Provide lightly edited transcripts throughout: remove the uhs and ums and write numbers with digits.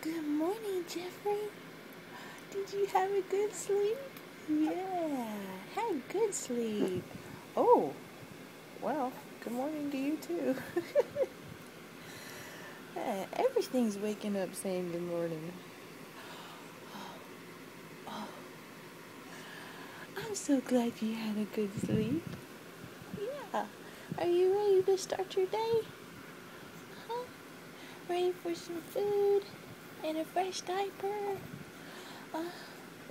Good morning, Jeffrey. Did you have a good sleep? Yeah, had good sleep. Oh, well, good morning to you too. Everything's waking up saying good morning. Oh, I'm so glad you had a good sleep. Yeah. Are you ready to start your day? Huh? Ready for some food and a fresh diaper? Uh,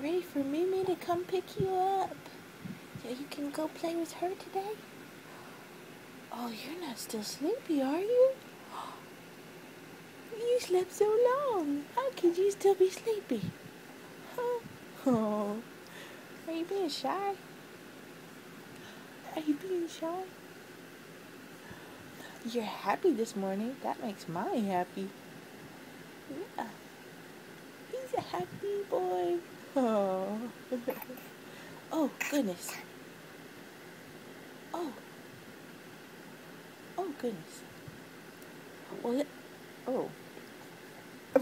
Ready for Mimi to come pick you up so you can go play with her today? Oh, you're not still sleepy, are you? You slept so long. How could you still be sleepy? Huh? Oh, are you being shy? Are you being shy? You're happy this morning. That makes Mommy happy. Yeah, he's a happy boy. Oh, oh goodness. Oh, oh goodness. Well, oh. I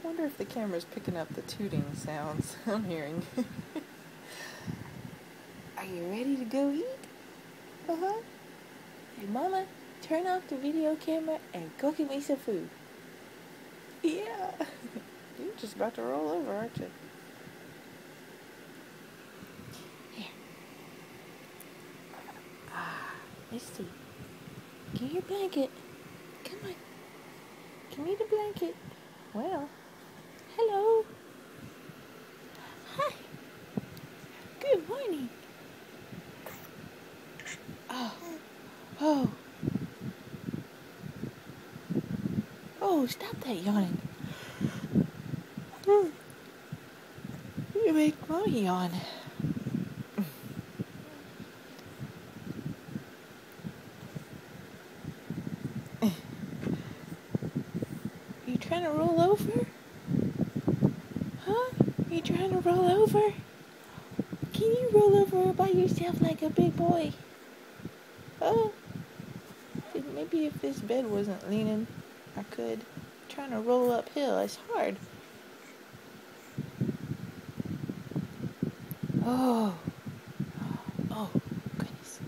wonder if the camera's picking up the tooting sounds I'm hearing. Are you ready to go eat? Uh-huh. Hey, Mama, turn off the video camera and go get me some food. Yeah. You're just about to roll over, aren't you? Here. Ah, let's see. Give me your blanket. Come on. Give me the blanket. Well, hello. Hi. Good morning. Oh, oh, oh, stop that yawning. You make Mommy yawn. You trying to roll over? Huh? You trying to roll over? Can you roll over by yourself like a big boy? Oh, maybe if this bed wasn't leaning, I could. Trying to roll uphill, it's hard. Oh, oh, goodness.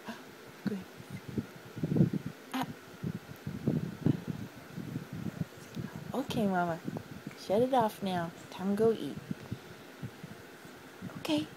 Oh, good. Ah. Okay, Mama. Shut it off now. Time to go eat. Okay.